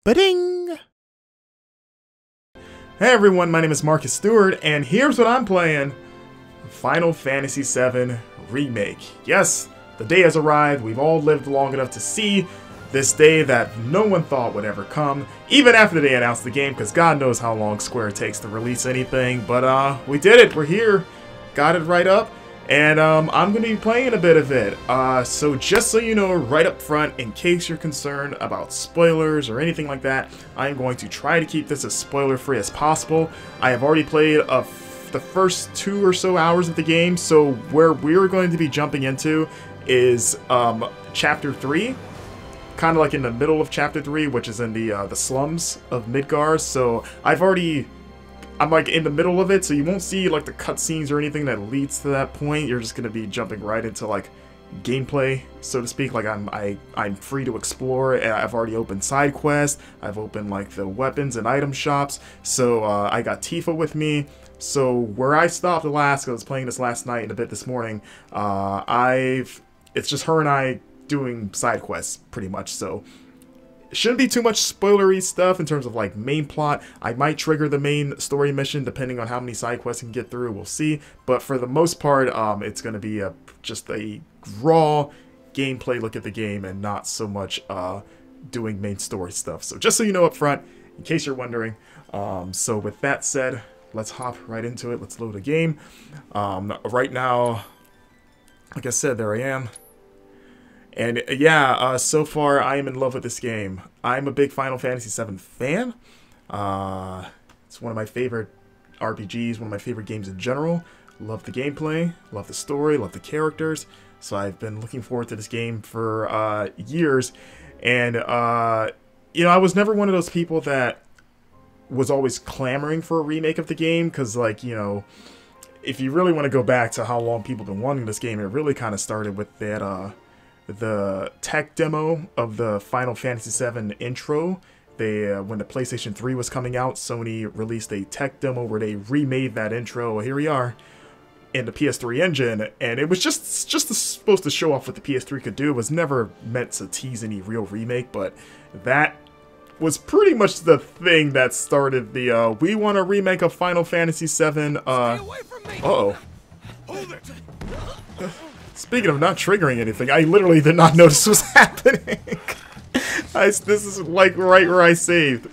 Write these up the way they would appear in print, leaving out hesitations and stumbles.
Ba-ding! Hey everyone, my name is Marcus Stewart, and here's what I'm playing. Final Fantasy VII Remake. Yes, the day has arrived. We've all lived long enough to see this day that no one thought would ever come, even after they announced the game, because God knows how long Square takes to release anything. But we did it. We're here. Got it right up. And I'm going to be playing a bit of it. So just so you know, right up front, in case you're concerned about spoilers or anything like that, I'm going to try to keep this as spoiler-free as possible. I have already played the first 2 or so hours of the game, so where we're going to be jumping into is Chapter 3. Kind of like in the middle of Chapter 3, which is in the slums of Midgar. So I'm like in the middle of it, so you won't see like the cutscenes or anything that leads to that point. You're just gonna be jumping right into like gameplay, so to speak. Like I'm free to explore. I've already opened side quests. I've opened like the weapons and item shops. So I got Tifa with me. So where I stopped last, 'cause I was playing this last night and a bit this morning. It's just her and I doing side quests pretty much. So it shouldn't be too much spoilery stuff in terms of like main plot. I might trigger the main story mission depending on how many side quests I can get through. We'll see. But for the most part, it's going to be just a raw gameplay look at the game and not so much doing main story stuff. So just so you know up front, in case you're wondering. So with that said, let's hop right into it. Let's load a game. Right now, like I said, there I am. And yeah, so far I am in love with this game. I'm a big Final Fantasy VII fan. It's one of my favorite RPGs, one of my favorite games in general. Love the gameplay, love the story, love the characters. So I've been looking forward to this game for years. And, you know, I was never one of those people that was always clamoring for a remake of the game. Because, like, you know, if you really want to go back to how long people have been wanting this game, it really kind of started with that, the tech demo of the Final Fantasy VII intro. They when the PlayStation 3 was coming out, Sony released a tech demo where they remade that intro. Here we are in the PS3 engine, and it was just supposed to show off what the PS3 could do. It was never meant to tease any real remake, but that was pretty much the thing that started the we want a remake of Final Fantasy VII. Uh-oh. Hold it. Speaking of not triggering anything, I literally did not notice what was happening. This is like right where I saved.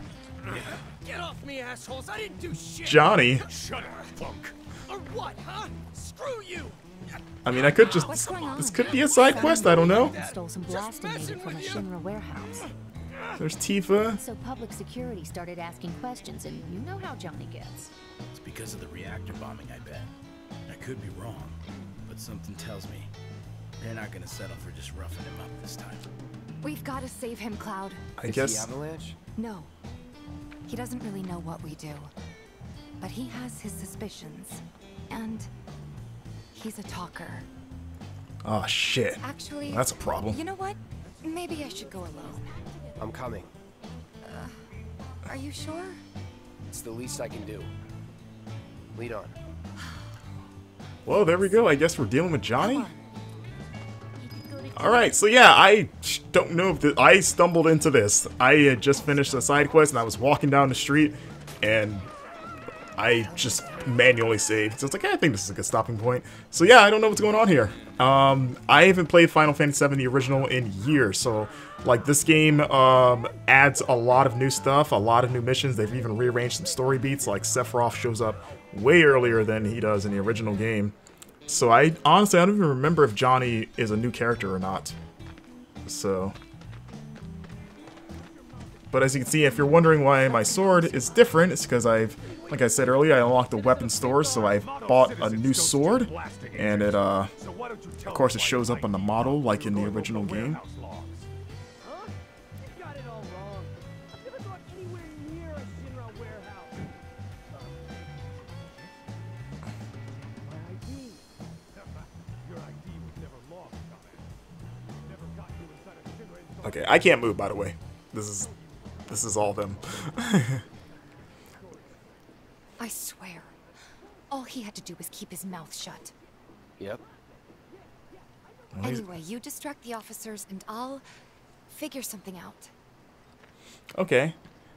Get off me, assholes! I didn't do shit. Johnny. Shut up, punk. Or what, huh? Screw you. I mean, I could just. This could be a side quest. I don't know. Stole some blasting data from a Shinra warehouse. There's Tifa. So public security started asking questions, and you know how Johnny gets. It's because of the reactor bombing, I bet. I could be wrong, but something tells me they're not gonna settle for just roughing him up this time. We've got to save him, Cloud. I guess. Is he Avalanche? No. He doesn't really know what we do. But he has his suspicions. And he's a talker. Oh shit. Actually, That's a problem. you know what? Maybe I should go alone. I'm coming. Are you sure? It's the least I can do. Lead on. Well, there we go. I guess we're dealing with Johnny. Come on. Alright, so yeah, I don't know if I stumbled into this. I had just finished a side quest and I was walking down the street and I just manually saved. So it's like, I think this is a good stopping point. So yeah, I don't know what's going on here. I haven't played Final Fantasy VII the original in years, so like this game adds a lot of new stuff, a lot of new missions. They've even rearranged some story beats, like Sephiroth shows up way earlier than he does in the original game. So I honestly, I don't even remember if Johnny is a new character or not. So, but as you can see, if you're wondering why my sword is different, it's because like I said earlier, I unlocked the weapon store, so I've bought a new sword, and it, of course, it shows up on the model like in the original game. Okay, I can't move, by the way. This is all them. I swear. All he had to do was keep his mouth shut. Yep. Anyway, you distract the officers and I'll figure something out. Okay.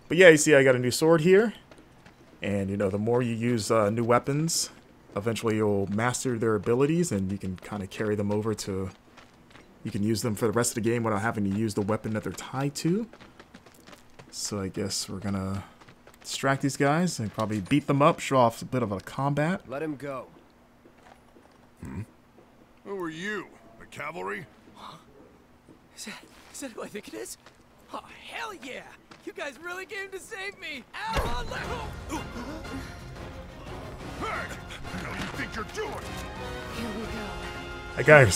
But yeah, you see I got a new sword here. And, you know, the more you use new weapons, eventually you'll master their abilities, and you can kind of carry them over to... You can use them for the rest of the game without having to use the weapon that they're tied to. So I guess we're gonna distract these guys and probably beat them up, show off a bit of a combat. Let him go. Who are you? The cavalry? Is that who I think it is? Oh, hell yeah! You guys really came to save me! Ow! Oh, Hey! What do you think you're doing? Here we go. That guy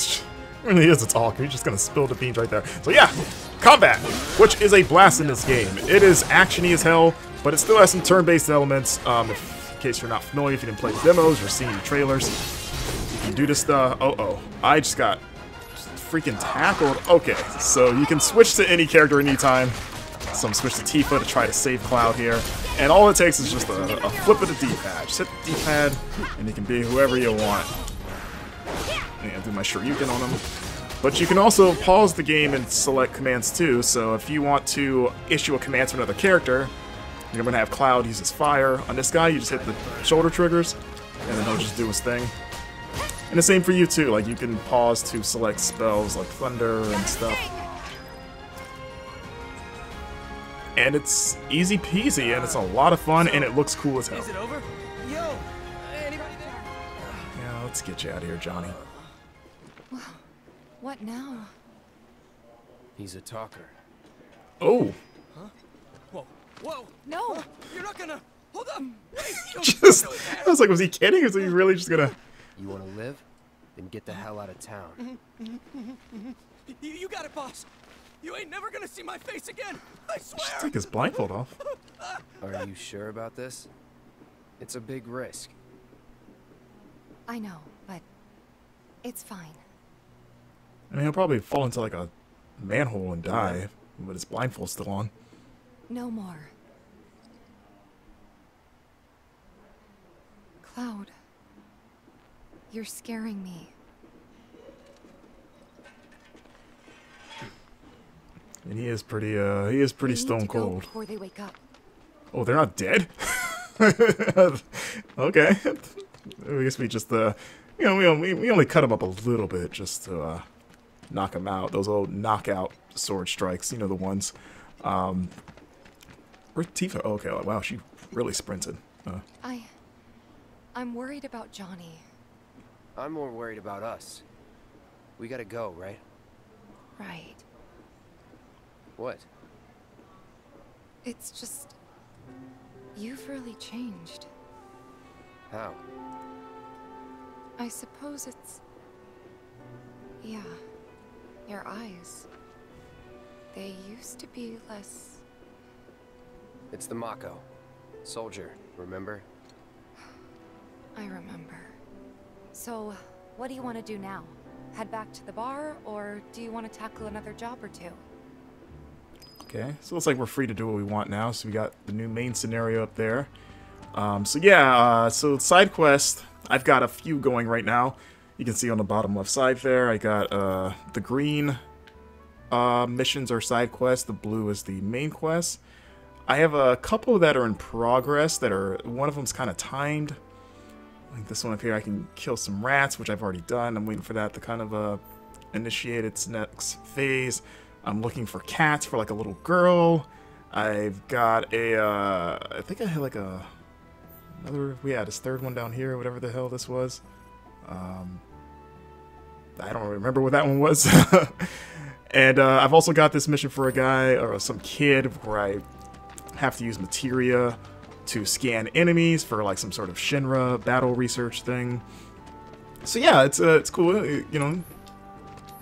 really is a talker. He's just gonna spill the beans right there. So yeah, combat, which is a blast in this game. It is actiony as hell, but it still has some turn-based elements. In case you're not familiar, if you didn't play the demos or seen the trailers, you can do this stuff. I just got freaking tackled. Okay, so you can switch to any character anytime. So I'm switched to Tifa to try to save Cloud here. And all it takes is just a flip of the D-pad. Just hit the D-pad, and you can be whoever you want. And do my Shoryuken on him. But you can also pause the game and select commands too. So if you want to issue a command to another character, you're going to have Cloud use his fire. On this guy, you just hit the shoulder triggers, and then he'll just do his thing. And the same for you too. Like, you can pause to select spells like Thunder and stuff. And it's easy peasy, and it's a lot of fun, and it looks cool as hell. is it over? Yo! Anybody there? Yeah, let's get you out of here, Johnny. What now? He's a talker. Oh! Whoa! Whoa! No! You're not gonna... Hold up! Wait! Just, I was like, was he kidding? Or was he really just gonna... You want to live? Then get the hell out of town. You got it, boss! You ain't never gonna see my face again! I swear! Just take his blindfold off. Are you sure about this? It's a big risk. I know, but it's fine. I mean, he'll probably fall into like a manhole and die, with his blindfold still on. No more. Cloud. You're scaring me. And he is pretty stone cold. Before they wake up. Oh, they're not dead? Okay. I guess we just, you know, we only cut him up a little bit just to, knock him out. Those old knockout sword strikes, you know, the ones. Where's Tifa? Oh, okay, wow, she really sprinted. I'm worried about Johnny. I'm more worried about us. We gotta go, right? Right. What? It's just... You've really changed. How? I suppose it's... Yeah. Your eyes. They used to be less... It's the Mako. Soldier, remember? I remember. So, what do you want to do now? Head back to the bar, or do you want to tackle another job or two? Okay, so it looks like we're free to do what we want now. So we got the new main scenario up there. So yeah, so side quest, I've got a few going right now. You can see on the bottom left side there, I got the green missions are side quests, the blue is the main quest. I have a couple that are in progress that are, one of them's kind of timed. Like this one up here, I can kill some rats, which I've already done. I'm waiting for that to kind of initiate its next phase. I'm looking for cats for like a little girl. I've got a, I think I had like another, yeah, this third one down here, whatever the hell this was. I don't remember what that one was. And I've also got this mission for a guy, or some kid, where I have to use materia to scan enemies for like some sort of Shinra battle research thing. So yeah, it's cool, you know,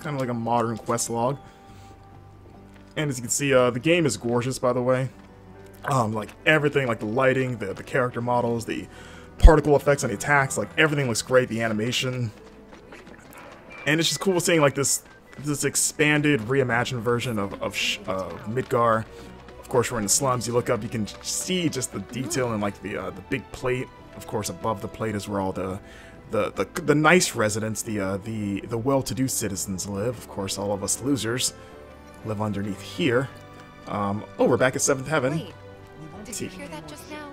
kind of like a modern quest log. And as you can see, the game is gorgeous, by the way. Like everything, like the lighting, the character models, the particle effects on the attacks, like everything looks great, the animation. And it's just cool seeing like this expanded, reimagined version of Midgar. Of course, we're in the slums. You look up, you can see just the detail and like the big plate. Of course, above the plate is where all the nice residents, the well-to-do citizens live. Of course, all of us losers live underneath here. Oh, we're back at 7th Heaven. Wait, did you hear that just now?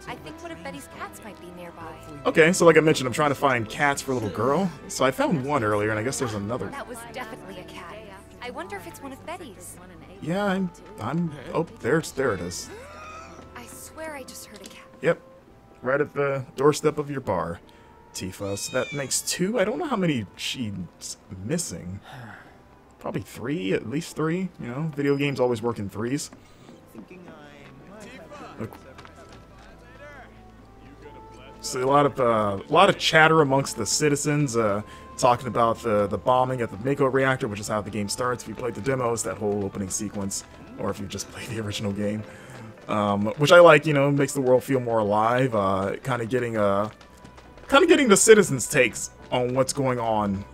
I think one of Betty's cats might be nearby. Okay, so like I mentioned, I'm trying to find cats for a little girl. So I found one earlier, and I guess there's another. That was definitely a cat. I wonder if it's one of Betty's. Yeah, oh, there it is. I swear I just heard a cat. Yep, right at the doorstep of your bar, Tifa. So that makes 2. I don't know how many she's missing. Probably 3, at least 3. You know, video games always work in 3s. Look. So a lot of chatter amongst the citizens, talking about the bombing at the Mako reactor, which is how the game starts. If you played the demos, that whole opening sequence, or if you just played the original game, which I like. You know, makes the world feel more alive. Kind of getting the citizens' takes on what's going on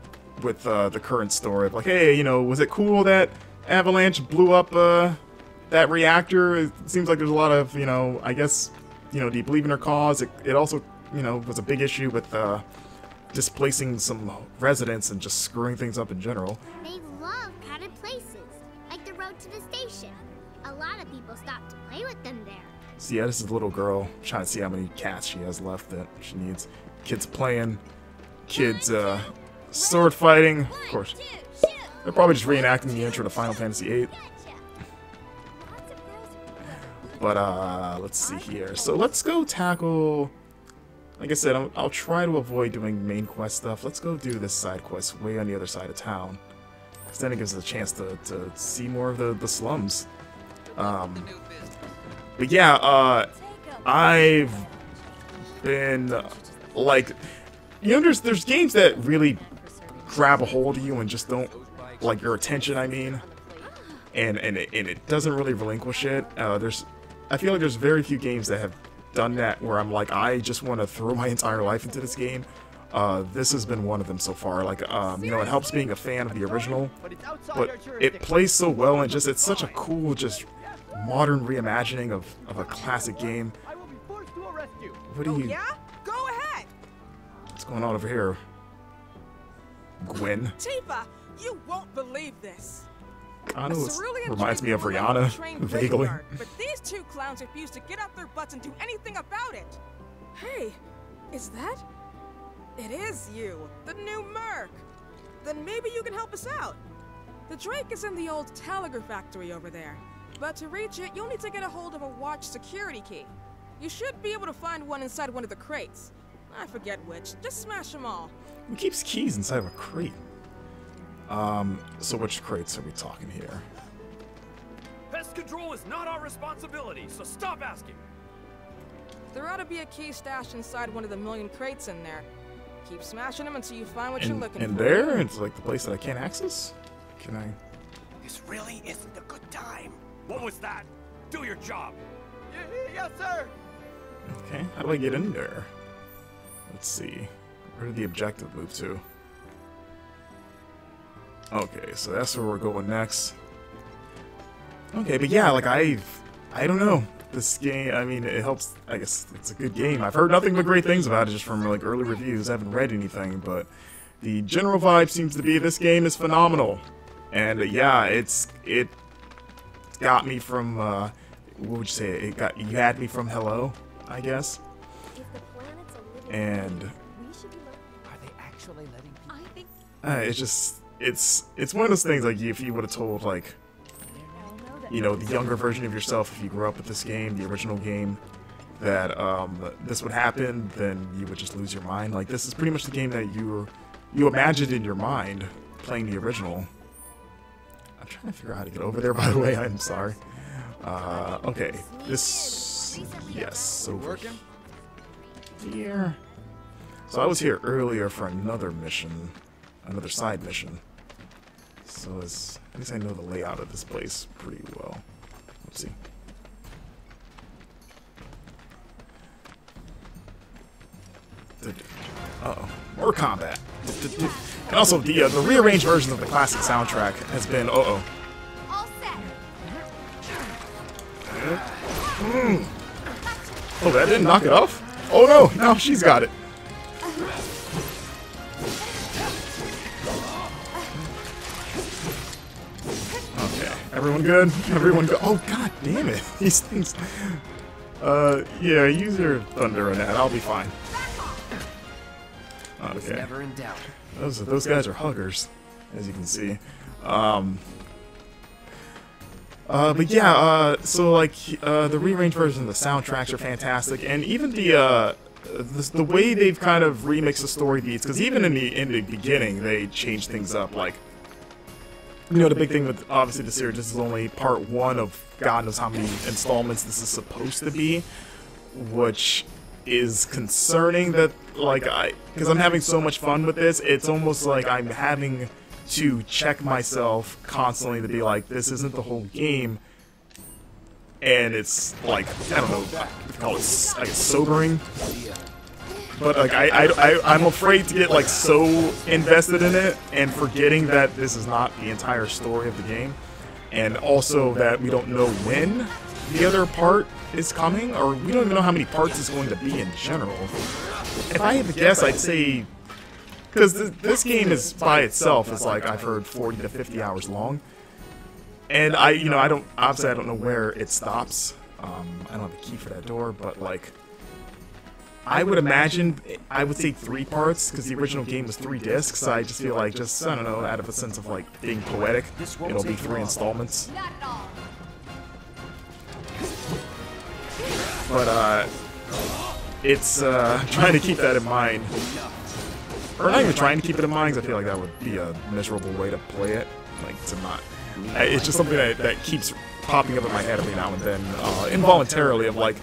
with the current story. Like, hey, you know, was it cool that Avalanche blew up that reactor? It seems like there's a lot of, you know, I guess, you know, do you believe in her cause? It also, you know, was a big issue with displacing some residents and just screwing things up in general. They love crowded places, like the road to the station. A lot of people stop to play with them there. So yeah, this is a little girl trying to see how many cats she has left that she needs. Kids playing, kids sword fighting. Of course, they're probably just reenacting the intro to Final Fantasy VIII. But let's see here. So let's go tackle. Like I said, I'll try to avoid doing main quest stuff. Let's go do this side quest way on the other side of town, because then it gives us a chance to see more of the slums. But yeah, I've been like, you know, there's games that really grab a hold of you and just don't, like, your attention, I mean, and it doesn't really relinquish it. I feel like there's very few games that have done that where I'm like, I just want to throw my entire life into this game. This has been one of them so far. Like, you know, it helps being a fan of the original, but it plays so well, and just, it's such a cool, just modern reimagining of a classic game. What do you... Yeah? Go ahead! What's going on over here? Gwen? Tifa, you won't believe this. Kind of reminds me of Rihanna, vaguely. But these two clowns refuse to get off their butts and do anything about it. Hey, is that? It is you, the new Merc. Then maybe you can help us out. The Drake is in the old telegraph factory over there. But to reach it, you'll need to get a hold of a watch security key. You should be able to find one inside one of the crates. I forget which. Just smash them all. Who keeps keys inside of a crate? So which crates are we talking here? Pest control is not our responsibility, so stop asking. There ought to be a key stashed inside one of the million crates in there. Keep smashing them until you find what you're looking for. And there? It's like the place that I can't access? Can I? This really isn't a good time. What was that? Do your job. Yes, sir. Okay, how do I get in there? Let's see. Where did the objective move to? Okay, so that's where we're going next. Okay, but yeah, like I don't know. This game, I mean, it helps. I guess it's a good game. I've heard nothing but great things about it just from like early reviews. I haven't read anything, but the general vibe seems to be this game is phenomenal. And yeah, it got me from what would you say? You had me from hello, I guess. And Are they actually letting people? I think it's just it's one of those things, like, if you would have told, like, you know, the younger version of yourself, if you grew up with this game, the original game, that this would happen, then you would just lose your mind. Like, this is pretty much the game that you imagined in your mind playing the original. I'm trying to figure out how to get over there, by the way. I'm sorry. Okay, this, yes, over here. So I was here earlier for another mission, another side mission. So at least I know the layout of this place pretty well. Let's see. Uh-oh, more combat. And also the rearranged version of the classic soundtrack has been All set. Oh, that didn't knock it off? Oh no, now she's got it. Everyone good? Everyone good? Oh, god damn it. These things... yeah, use your thunder on that. I'll be fine. Okay. Never in doubt. Those guys are huggers, as you can see. But yeah, so like the rearranged version of the soundtracks are fantastic, and even the way they've kind of remixed the story beats, because even in the beginning they changed things up. Like, you know, the big thing with obviously the series, this is only part 1 of God knows how many installments this is supposed to be, which is concerning. That like because I'm having so much fun with this, it's almost like I'm having to check myself constantly to be like, this isn't the whole game, and it's like, I don't know, I call it, I guess, sobering. But like I'm afraid to get like so invested in it and forgetting that this is not the entire story of the game, and also that we don't know when the other part is coming, or we don't even know how many parts it's going to be in general. If I had to guess, I'd say, because this game is by itself is like, I've heard 40 to 50 hours long, and I don't know where it stops. I don't have a key for that door, but like, I would imagine, I would say 3 parts, because the original game was 3 discs. So I just feel like, just, I don't know, out of a sense of like being poetic, it'll be 3 installments. But it's trying to keep that in mind. Or not even trying to keep it in mind, because I feel like that would be a miserable way to play it. Like, to not... It's just something that keeps popping up in my head every now and then, involuntarily, of like,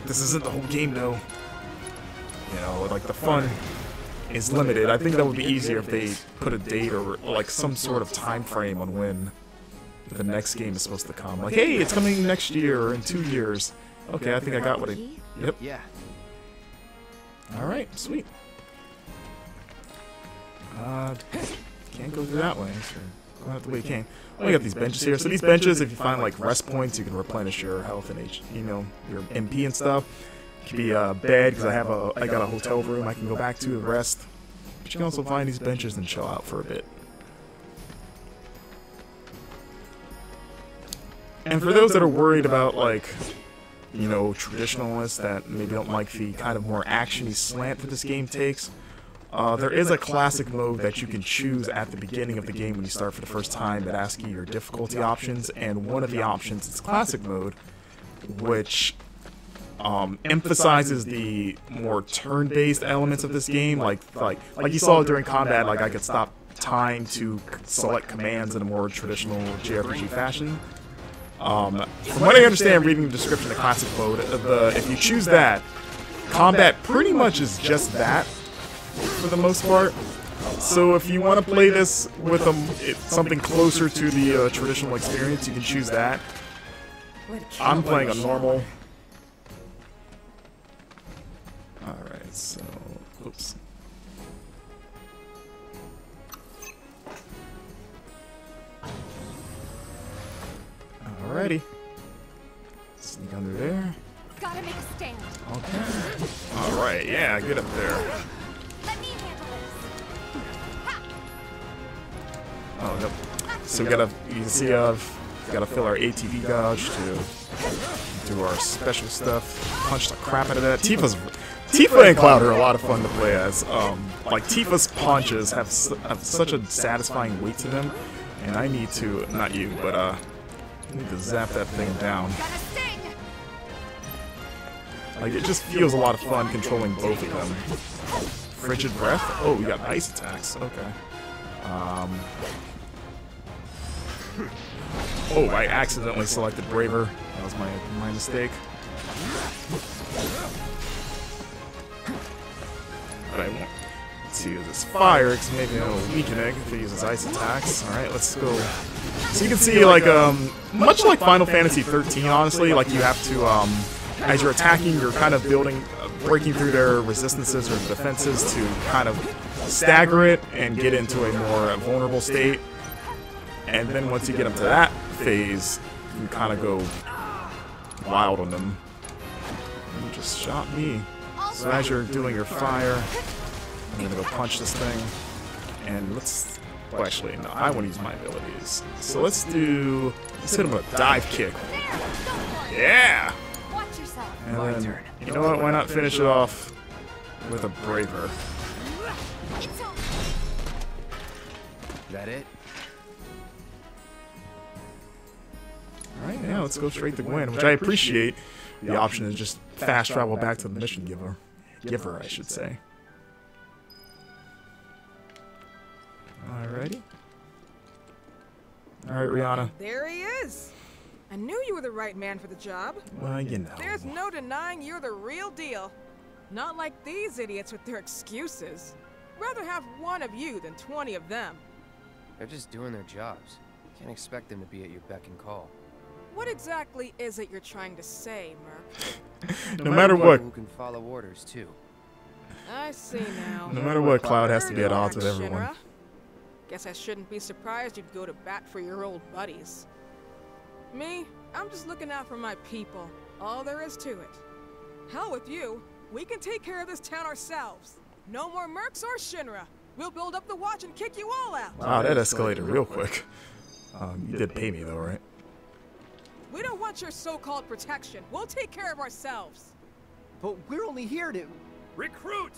this isn't the whole game, though. You know, like, the fun is limited. I think that would be easier if they put a date or, like, some sort of time frame on when the next game is supposed to come. Like, hey, it's coming next year, or in 2 years. Okay, I think I got what I... Yep. Yeah. Alright, sweet. Can't go through that way, so going out the way you came. We got these benches here. So these benches, if you find like rest points, you can replenish your health and your MP and stuff. It could be a bed, because I got a hotel room I can go back to rest. But you can also find these benches and chill out for a bit. And for those that are worried about, like, you know, traditionalists that maybe don't like the kind of more action-y slant that this game takes, there is a classic mode that you can choose at the beginning of the game when you start for the first time that asks you your difficulty options, and one of the options is classic mode, which emphasizes the more turn-based elements of this game. Like you saw during combat, like I could stop time to select commands in a more traditional JRPG fashion. From what I understand, reading the description of classic mode, if you choose that, combat pretty much is just that, for the most part. So if you want to play this with something closer to the traditional experience, you can choose that. I'm playing a normal. Alright, so... Oops. Alrighty. Sneak under there. Gotta make a stand. Okay. Alright, yeah, get up there. Let me handle this. Oh, no. So you can see, gotta fill our ATV gauge to do our special stuff. Punch the crap out of that. Tifa and Cloud are a lot of fun to play as. Like, Tifa's punches have such a satisfying weight to them, and I need to, not you, but I need to zap that thing down. Like, it just feels a lot of fun controlling both of them. Frigid Breath? Oh, we got ice attacks. Okay. Oh, I accidentally selected Braver. That was my mistake. But I won't. Let's use this fire, because maybe it'll weaken it if it uses ice attacks. Alright, let's go. So you can see, like, much like Final Fantasy XIII, honestly, like, you have to, as you're attacking, you're kind of breaking through their resistances or defenses to kind of stagger it and get into a more vulnerable state. And then once you get up to that phase, you kind of go wild on them. You just shot me. So as you're doing your fire, I'm gonna go punch this thing. And let's Well, actually, no, I want to use my abilities. So let's hit him with a dive kick. Yeah! Watch yourself. And then, you know what, why not finish it off with a braver? It's over. That it? Alright, yeah, let's go straight to Gwen, which I appreciate the option to just fast travel back to the mission giver, I should say. Alrighty. Alright, Rihanna. There he is. I knew you were the right man for the job. Well, you know. There's no denying you're the real deal. Not like these idiots with their excuses. Rather have one of you than 20 of them. They're just doing their jobs. Can't expect them to be at your beck and call. What exactly is it you're trying to say, Merc? No matter what. Who can follow orders too. I see now. No matter what, Cloud has to be at Dirty odds with act, everyone. Shinra. Guess I shouldn't be surprised you'd go to bat for your old buddies. Me, I'm just looking out for my people. All there is to it. Hell with you. We can take care of this town ourselves. No more mercs or Shinra. We'll build up the watch and kick you all out. Wow, that escalated real quick. You did pay me though, right? We don't want your so-called protection. We'll take care of ourselves. But we're only here to... Recruit!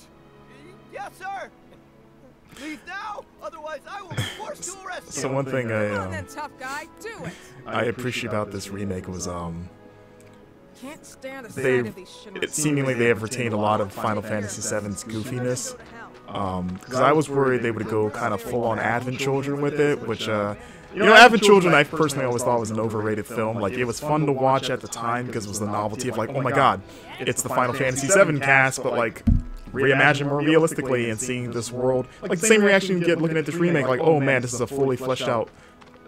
Yes, sir! Leave now, otherwise I will be forced to arrest you! So one thing Come on then, tough guy, do it! I appreciate about this remake was Can't stand the sight of these Shinra. seemingly they have retained a lot of Final Fantasy VII's goofiness. Because I was worried they would go kind of full-on Advent Children with it, which you know, Advent Children I personally always thought was an overrated film. Like, it was fun to watch at the time because it was the novelty of like, oh my god, it's the Final Fantasy VII cast, but like reimagined more realistically and seeing this world. Like the same reaction you get looking at this remake, like, oh man, this is a fully fleshed out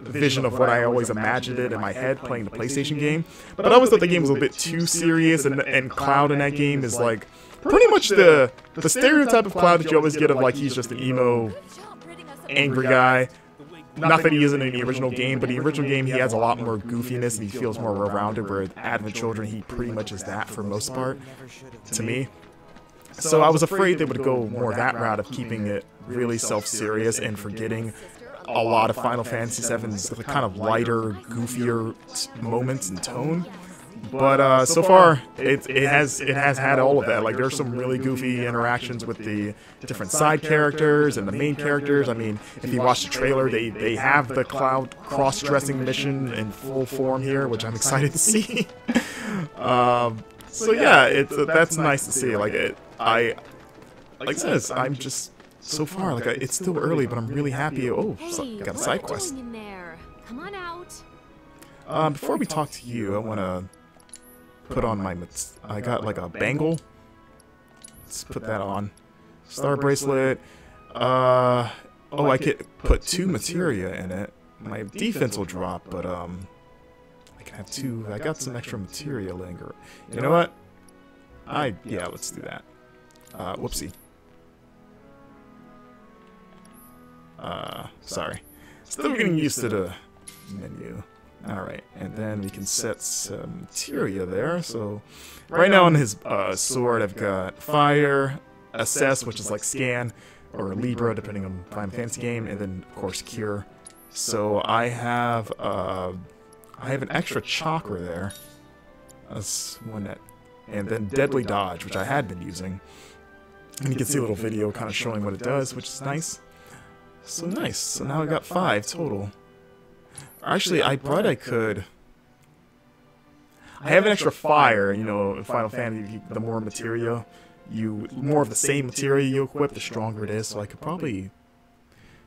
vision of what I always imagined it in my head playing the PlayStation game. But I always thought the game was a bit too serious, and Cloud in that game is like pretty much the stereotype of Cloud that you always get of like he's just an emo, angry guy. Not that he isn't in the original game, but in the original game he has a lot more goofiness and he feels more well-rounded, where Advent Children he pretty much is that for most part, to me. So I was afraid they would go more that route of keeping it really self-serious and forgetting a lot of Final Fantasy VII's kind of lighter, goofier moments and tone. But so far, it has had all of that. Like, there's some really goofy interactions with the different side characters and the main characters. I mean, if you watch the trailer, they have the Cloud cross-dressing mission in full form here, which I'm excited to see. So yeah, that's nice to see. Like like I said, I'm just so far like it's still early, but I'm really happy. Oh, Hey, got a side what are you quest. doing in there? Come on out. Before we talk to you, I want to put on my... I got like a bangle. Let's put that on. Star bracelet. Oh, I could put 2 materia in it. My defense will drop, but I can have 2. I got some extra materia linger. You know what? Yeah, let's do that. Whoopsie. Sorry. Still getting used to the menu. Alright, and then we can set some materia there. So, right now on his sword, I've got Fire, Assess, which is like Scan, or Libra, depending on Final Fantasy game, and then, of course, Cure. So, I have an extra chakra there. That's one that... And then Deadly Dodge, which I had been using. And you can see a little video kind of showing what it does, which is nice. So nice. So now I got 5 total. Actually, I thought I could... I have an extra fire, you know, in Final Fantasy, the more materia, more of the same materia you equip, the stronger it is, so I could probably...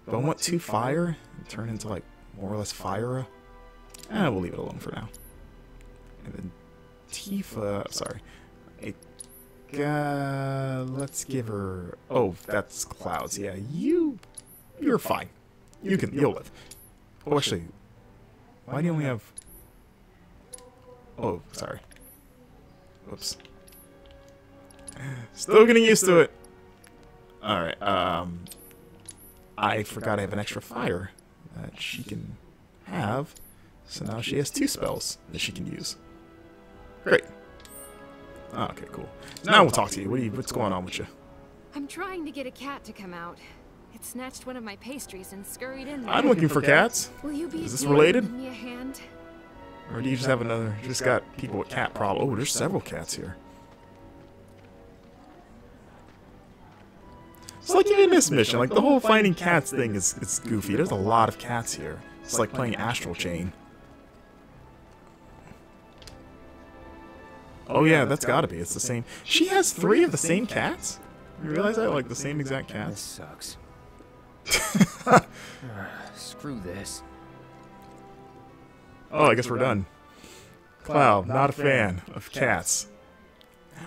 Do I want 2 fire? And turn into, like, more or less fire? We'll leave it alone for now. And then Tifa... Sorry. Let's give her... Oh, that's Clouds. Yeah, you're fine. You'll live. Oh, actually... Why do you only have... Oh, sorry. Whoops. Still getting used to it. Alright, I forgot I have an extra fire that she can have. So now she has 2 spells that she can use. Great. Okay, cool. So now we'll talk to you. What's going on with you? I'm trying to get a cat to come out. It snatched one of my pastries and scurried in there. I'm looking for cats. Will you be Is this related? giving me a hand? Or do you just have another... You just got people with cat problems. Oh, there's several cats here. It's like even this mission, like the whole finding cats thing is it's goofy. There's a lot of cats here. It's like playing Astral Chain. Oh yeah, that's gotta be. It's the same. She has 3 of the same cats? You realize that? Like the same exact This cats? sucks. Screw this. Oh, I guess we're done. Cloud, not a fan of cats.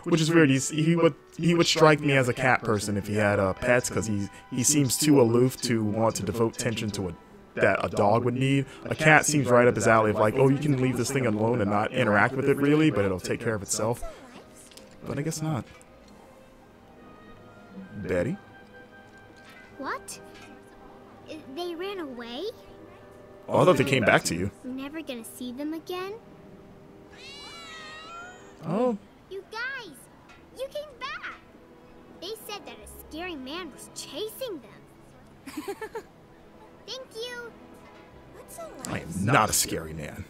Which is weird. He would strike me as a cat person if he had pets, because he seems too aloof to want to devote attention to that a dog would need. A cat seems right up his alley of like, oh, you can leave this thing alone and not interact with it really, but it'll take care of itself. But I guess not. Betty? What? They ran away? Oh, I thought they came back to you. I'm never gonna see them again? Oh. You guys! You came back! They said that a scary man was chasing them. Thank you! What's a I am not a scary man.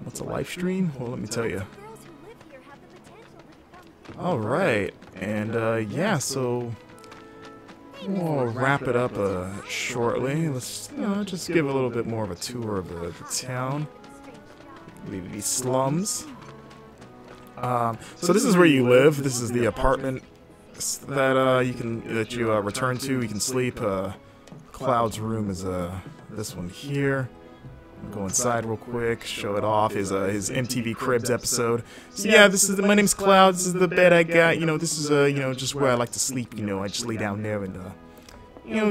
What's a live stream? Well, let me tell you. Alright, and yeah, so we'll wrap it up shortly. Let's just give a little bit more of a tour of the town. These slums. So this is where you live. This is the apartment that you return to. You can sleep. Cloud's room is this one here. I'll go inside real quick, show it off. His MTV Cribs episode. So yeah, this is my name's Cloud. This is the bed I got. You know, this is just where I like to sleep. You know, I just lay down there and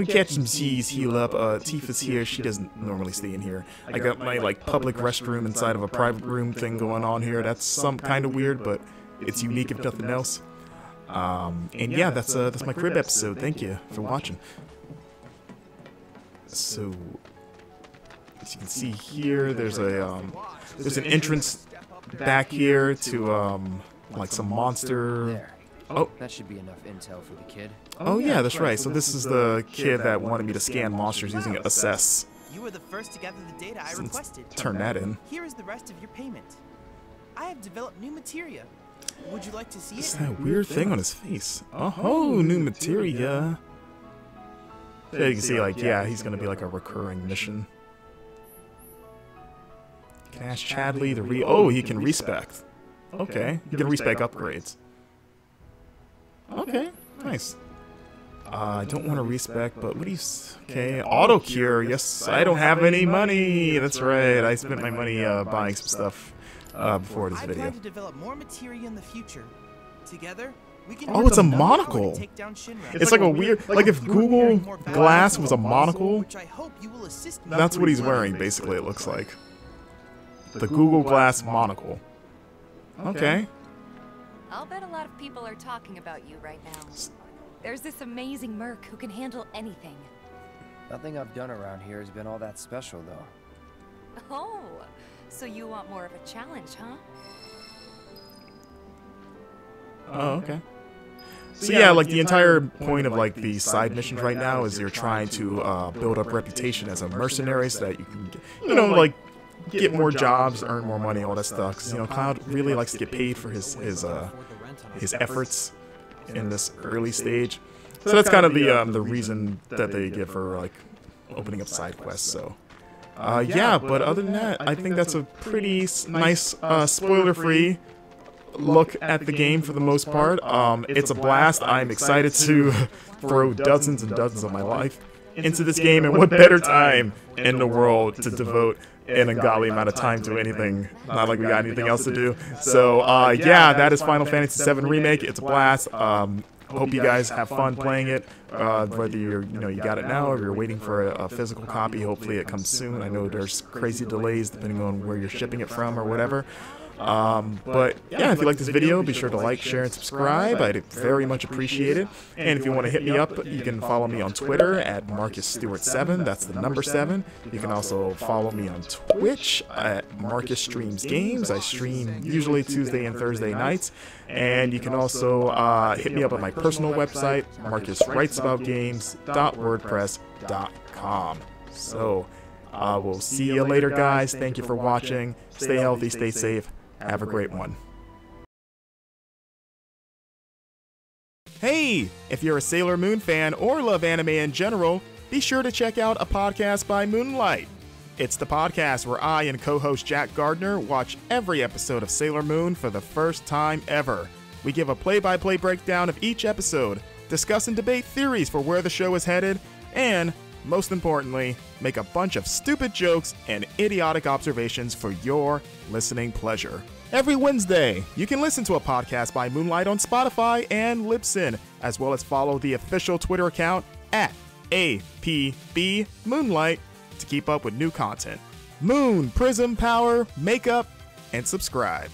catch some Z's, heal up. Tifa's here. She doesn't normally stay in here. I got my like public restroom inside of a private room thing going on here. That's some kind of weird, but it's unique if nothing else. And yeah, that's my crib episode. Thank you for watching. So, as you can see here, there's an entrance back here to like some monster. There. Oh, that should be enough intel for the kid. Oh yeah, that's right. So this is the kid that wanted me to scan monsters using Assess. You were the first to gather the data I requested. Turn that in. Here is the rest of your payment. I have developed new materia. Would you like to see it? What's that weird thing on his face? Oh, new materia. Yeah, you can see, like, yeah, he's gonna be like a recurring mission. Can ask Chadley to oh, he can respec. Okay, he can respec upgrades. Okay, nice. I don't want to respec, but what do you... Okay, auto cure. Yes, I don't have any money. That's right, I spent my money buying some stuff before this video. I plan to develop more materia in the future. Together, we can oh, it's a monocle. It's like a weird... Like if Google Glass was a monocle, that's what he's wearing, basically, it looks like. The Google Glass monocle. Okay. I'll bet a lot of people are talking about you right now. There's this amazing merc who can handle anything. Nothing I've done around here has been all that special, though. Oh, so you want more of a challenge, huh? Oh, okay. So yeah, like the entire point of like the side missions right now is you're trying to build up reputation as a mercenary so that you can, like get more jobs, earn more money, all that stuff. 'Cause, Cloud really likes to get paid for his efforts in this early stage. So that's kind of the reason that they give for like opening up side quests. So yeah, but other than that, I think that's a pretty nice spoiler-free look at the game for the most part. It's a blast. I'm excited to throw dozens and dozens of my life into this game, and what better time in the world to devote an ungodly amount of time to anything. Not like we got anything else to do. So yeah, that is Final Fantasy VII Remake. It's a blast. Hope you guys have fun playing it. Whether you're you got it now or you're waiting for a physical copy, hopefully it comes soon. I know there's crazy delays depending on where you're shipping it from or whatever. But yeah, if you like this video, be sure to like, share, and subscribe. I'd very much appreciate it. And if you want to hit me up, you can follow me on Twitter at MarcusStewart7. That's the number 7. You can also follow me on Twitch at Marcus Streams Games. I stream usually Tuesday and Thursday nights. And you can also hit me up at my personal website, marcuswritesAboutGames.wordpress.com. So, we'll see you later, guys. Thank you for watching. Stay healthy, stay safe. Have a great one. Hey, if you're a Sailor Moon fan or love anime in general, be sure to check out a podcast by Moonlight. It's the podcast where I and co-host Jack Gardner watch every episode of Sailor Moon for the first time ever. We give a play-by-play breakdown of each episode, discuss and debate theories for where the show is headed, and, most importantly, make a bunch of stupid jokes and idiotic observations for your listening pleasure. Every Wednesday, you can listen to a podcast by Moonlight on Spotify and Libsyn, as well as follow the official Twitter account at APB Moonlight to keep up with new content. Moon, Prism, Power, Makeup, and subscribe.